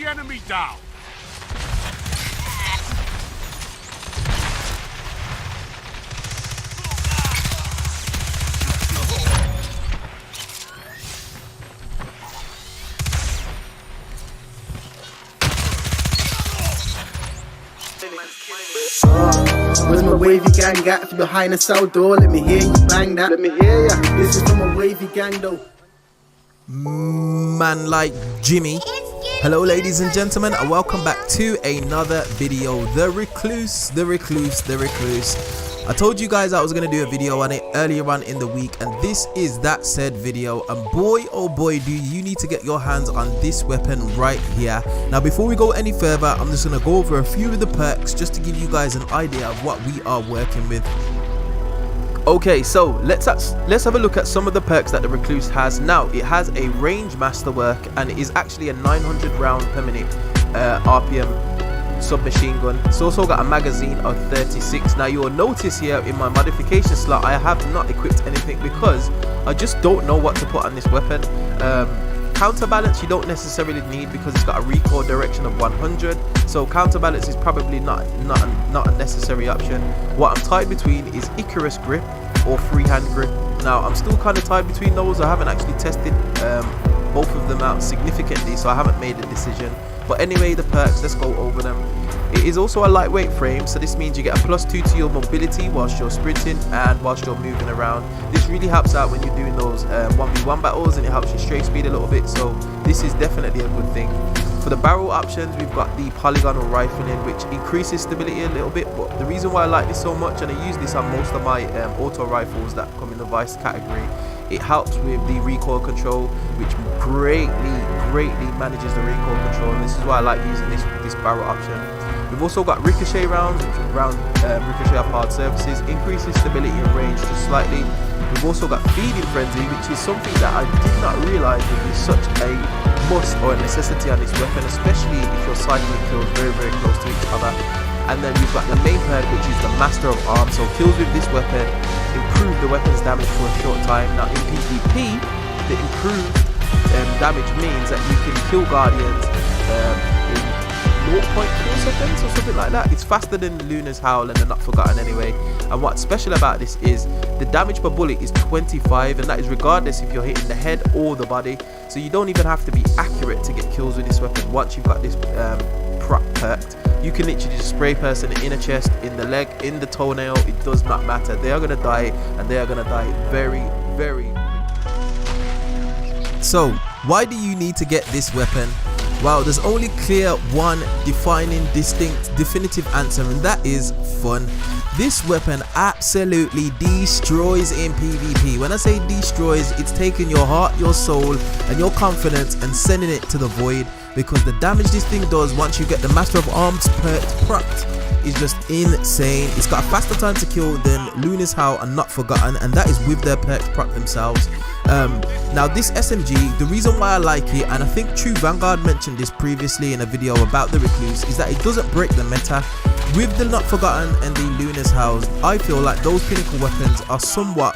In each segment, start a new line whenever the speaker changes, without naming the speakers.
the enemy down.
Where's my wavy gang at? If you're behind the cell door, let me hear you bang that. Let me hear ya. This is from a wavy gang though.
Man like Jimmy. Hello ladies and gentlemen, and welcome back to another video. The Recluse. I told you guys I was going to do a video on it earlier on in the week, and this is that said video. And boy oh boy, do you need to get your hands on this weapon right here. Now before we go any further, I'm just going to go over a few of the perks just to give you guys an idea of what we are working with. Okay, so let's have a look at some of the perks that the Recluse has. Now it has a range masterwork, and it is actually a 900 round per minute RPM submachine gun. It's also got a magazine of 36. Now you will notice here in my modification slot I have not equipped anything because I just don't know what to put on this weapon. Counterbalance you don't necessarily need because it's got a recoil direction of 100, so counterbalance is probably not a necessary option. What I'm tied between is Icarus grip or freehand grip. Now I'm still kind of tied between those. I haven't actually tested both of them out significantly, so I haven't made a decision. But anyway, the perks, let's go over them. It is also a lightweight frame, so this means you get a +2 to your mobility whilst you're sprinting and whilst you're moving around. This really helps out when you're doing those 1v1 battles, and it helps you straight speed a little bit, so this is definitely a good thing. For the barrel options, we've got the polygonal rifling, which increases stability a little bit, but the reason why I like this so much, and I use this on most of my auto rifles that come in the Vice category, it helps with the recoil control, which greatly manages the recoil control, and this is why I like using this barrel option. We've also got ricochet rounds, which ricochet off hard surfaces, increases stability and range just slightly. We've also got feeding frenzy, which is something that I did not realise would be such a must or a necessity on this weapon, especially if you're cycling kills very close to each other. And then we've got the main perk, which is the Master of Arms. So kills with this weapon improve the weapon's damage for a short time. Now in PvP, the improved damage means that you can kill guardians in 0.4 seconds or something like that. It's faster than Luna's Howl and the Not Forgotten anyway. And what's special about this is the damage per bullet is 25, and that is regardless if you're hitting the head or the body. So you don't even have to be accurate to get kills with this weapon. Once you've got this prop perked, you can literally just spray person in the chest, in the leg, in the toenail. It does not matter. They are going to die, and they are going to die very So why do you need to get this weapon? Well, there's only clear one defining definitive answer, and that is fun. This weapon absolutely destroys in PvP. When I say destroys, it's taking your heart, your soul and your confidence and sending it to the void, because the damage this thing does once you get the Master of Arms procced is just insane. It's got a faster time to kill than Luna's Howl and Not Forgotten, and that is with their perks proc themselves. Now this SMG, the reason why I like it, and I think True Vanguard mentioned this previously in a video about the Recluse, is that it doesn't break the meta. With the Not Forgotten and the Luna's Howls, I feel like those pinnacle weapons are somewhat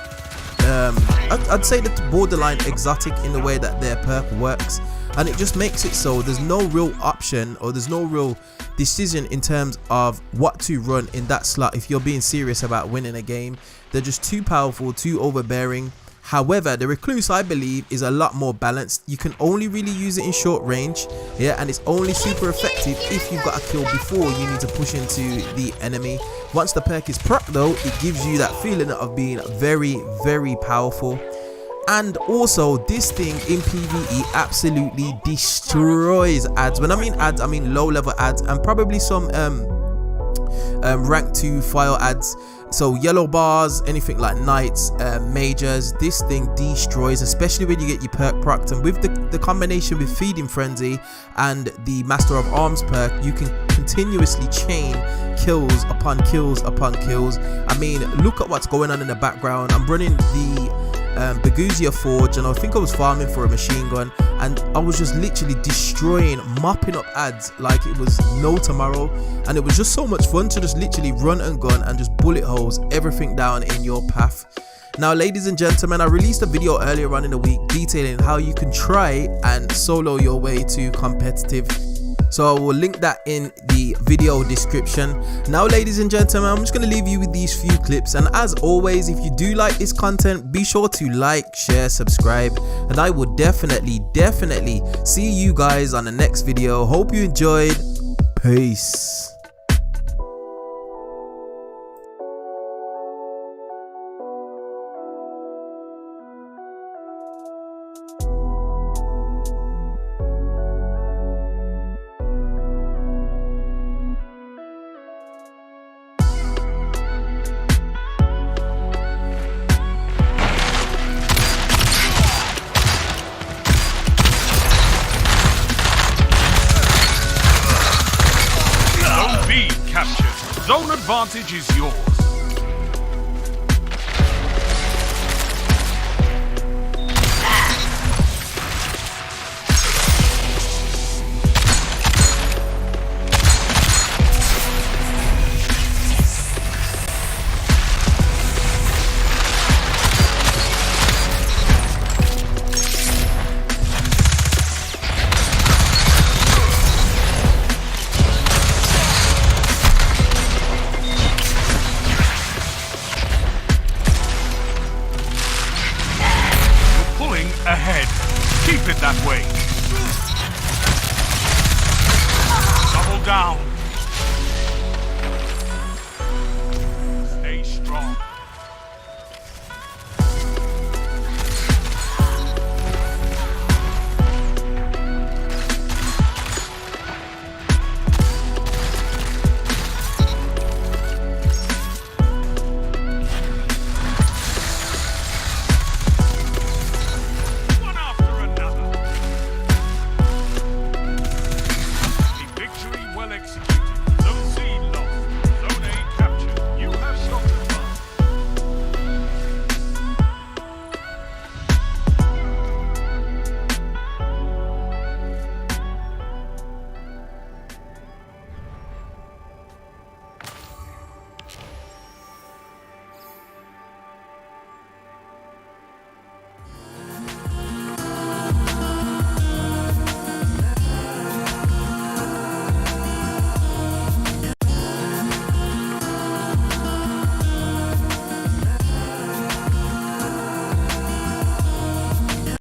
I'd say that borderline exotic in the way that their perk works, and it just makes it so there's no real option or there's no real decision in terms of what to run in that slot if you're being serious about winning a game. They're just too powerful, too overbearing. However, the Recluse, I believe, is a lot more balanced. You can only really use it in short range, yeah, and it's only super effective if you've got a kill before you need to push into the enemy. Once the perk is proc though, it gives you that feeling of being very powerful. And also, this thing in PvE absolutely destroys ads. When I mean ads, I mean low level ads, and probably some rank 2 file ads. So yellow bars, anything like knights, majors, this thing destroys, especially when you get your perk procced. And with the combination with feeding frenzy and the Master of Arms perk, you can continuously chain kills upon kills upon kills. I mean, look at what's going on in the background. I'm running the Beguzia Forge, and I think I was farming for a machine gun, and I was just literally destroying, mopping up ads like it was no tomorrow. And it was just so much fun to just literally run and gun and just bullet holes everything down in your path. Now ladies and gentlemen, I released a video earlier on in the week detailing how you can try and solo your way to competitive. So I will link that in the video description. Now ladies and gentlemen, I'm just going to leave you with these few clips, and as always, if you do like this content, be sure to like, share, subscribe, and I will definitely see you guys on the next video. Hope you enjoyed. Peace.
Zone advantage is yours. Ahead. Keep it that way. Double down.